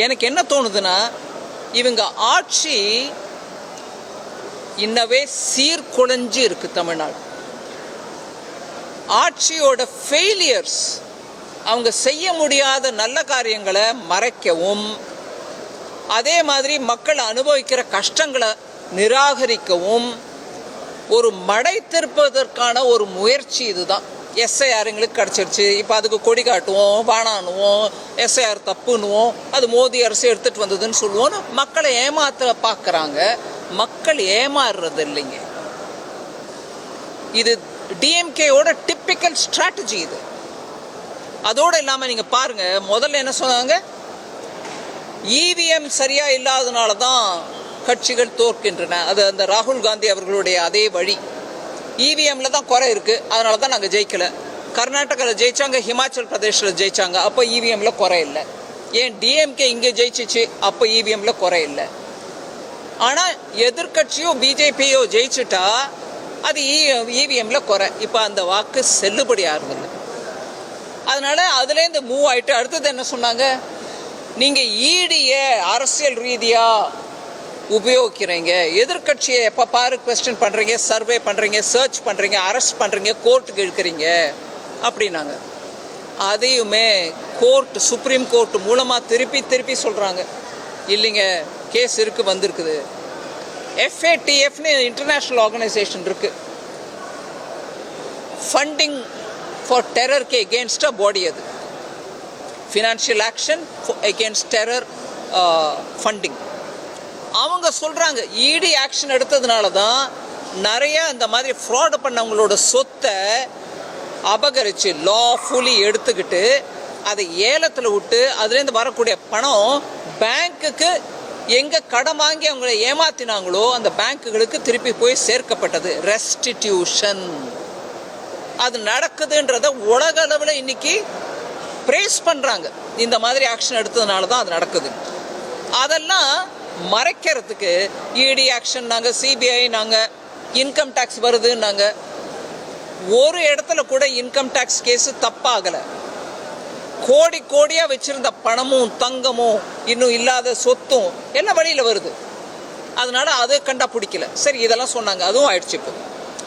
எனக்கு என்ன தோணுதுன்னா, இவங்க ஆட்சி இன்னவே சீர்குலைஞ்சு இருக்கு தமிழ்நாடு. ஆட்சியோட ஃபெயிலியர்ஸ், அவங்க செய்ய முடியாத நல்ல காரியங்களை மறைக்கவும், அதே மாதிரி மக்கள் அனுபவிக்கிற கஷ்டங்களை நிராகரிக்கவும் ஒரு மடை திருப்பதற்கான ஒரு முயற்சி இதுதான். எஸ்ஐஆர் எங்களுக்கு கிடச்சிருச்சு, இப்போ அதுக்கு கொடி காட்டுவோம், வானானுவோம், எஸ்ஐஆர் தப்புன்னுவோம், அது மோடி அரசு எடுத்துகிட்டு வந்ததுன்னு சொல்லுவோன்னு மக்களை ஏமாற்ற பார்க்குறாங்க. மக்கள் ஏமாறுறது இல்லைங்க. இது டிஎம்கேயோட டிப்பிக்கல் ஸ்ட்ராட்டஜி இது. அதோடு இல்லாமல் நீங்கள் பாருங்கள், முதல்ல என்ன சொன்னாங்க, இவிஎம் சரியாக இல்லாதனால தான் கட்சிகள் தோற்கின்றன. அது அந்த ராகுல் காந்தி அவர்களுடைய அதே வழி. இவிஎம்ல தான் குறை இருக்குது, அதனால தான் நாங்கள் ஜெயிக்கலை. கர்நாடகாவில் ஜெயித்தாங்க, ஹிமாச்சல் பிரதேஷில் ஜெயித்தாங்க, அப்போ இவிஎம்ல குறை இல்லை. ஏன் டிஎம்கே இங்கே ஜெயிச்சிச்சு, அப்போ இவிஎம்ல குறை இல்லை. ஆனால் எதிர்கட்சியோ பிஜேபியோ ஜெயிச்சுட்டா அது இவிஎம்ல குறை. இப்போ அந்த வாக்கு செல்லுபடி ஆகுதில்லை. அதனால அதுலேருந்து மூவ் ஆகிட்டு அடுத்தது என்ன சொன்னாங்க, நீங்கள் ஈடியை அரசியல் ரீதியாக உபயோகிக்கிறீங்க, எதிர்கட்சியை எப்போ பாரு குவெஸ்டின் பண்ணுறீங்க, சர்வே பண்ணுறீங்க, சர்ச் பண்ணுறீங்க, அரெஸ்ட் பண்ணுறீங்க, கோர்ட்டுக்கு இழுக்கிறீங்க அப்படின்னாங்க. அதையுமே கோர்ட், சுப்ரீம் கோர்ட் மூலமாக திருப்பி சொல்கிறாங்க, இல்லைங்க கேஸ் இருக்குது, வந்திருக்குது. FATFன்னு இன்டர்நேஷ்னல் ஆர்கனைசேஷன் இருக்குது, ஃபண்டிங் ஃபார் டெரருக்கு எகெயின்ஸ்டாக பாடி. அது financial action against terror funding. அவங்க சொல்கிறாங்க, இடி ஆக்ஷன் எடுத்ததுனால தான் நிறைய இந்த மாதிரி ஃப்ராடு பண்ணவங்களோட சொத்தை அபகரித்து லாஃபுல்லி எடுத்துக்கிட்டு அதை ஏலத்தில் விட்டு அதுலேருந்து வரக்கூடிய பணம் பேங்க்குக்கு எங்கே கடன் வாங்கி அவங்கள ஏமாத்தினாங்களோ அந்த பேங்க்குகளுக்கு திருப்பி போய் சேர்க்கப்பட்டது. ரெஸ்டிடியூஷன் அது நடக்குதுன்றத உலக அளவில் இன்னைக்கு பிரேஸ் பண்ணுறாங்க. இந்த மாதிரி ஆக்ஷன் எடுத்ததுனால தான் அது நடக்குது. அதெல்லாம் மறைக்கிறதுக்கு இடி ஆக்ஷன் நாங்கள், சிபிஐ நாங்கள், இன்கம் டேக்ஸ் வருது நாங்கள். ஒரு இடத்துல கூட இன்கம் டேக்ஸ் கேஸு தப்பாகலை. கோடியாக வச்சுருந்த பணமும் தங்கமும் இன்னும் இல்லாத சொத்தும் எல்லாம் வழியில் வருது. அதனால அது கண்டா பிடிக்கல. சரி, இதெல்லாம் சொன்னாங்க, அதுவும் ஆயிடுச்சு. இப்போ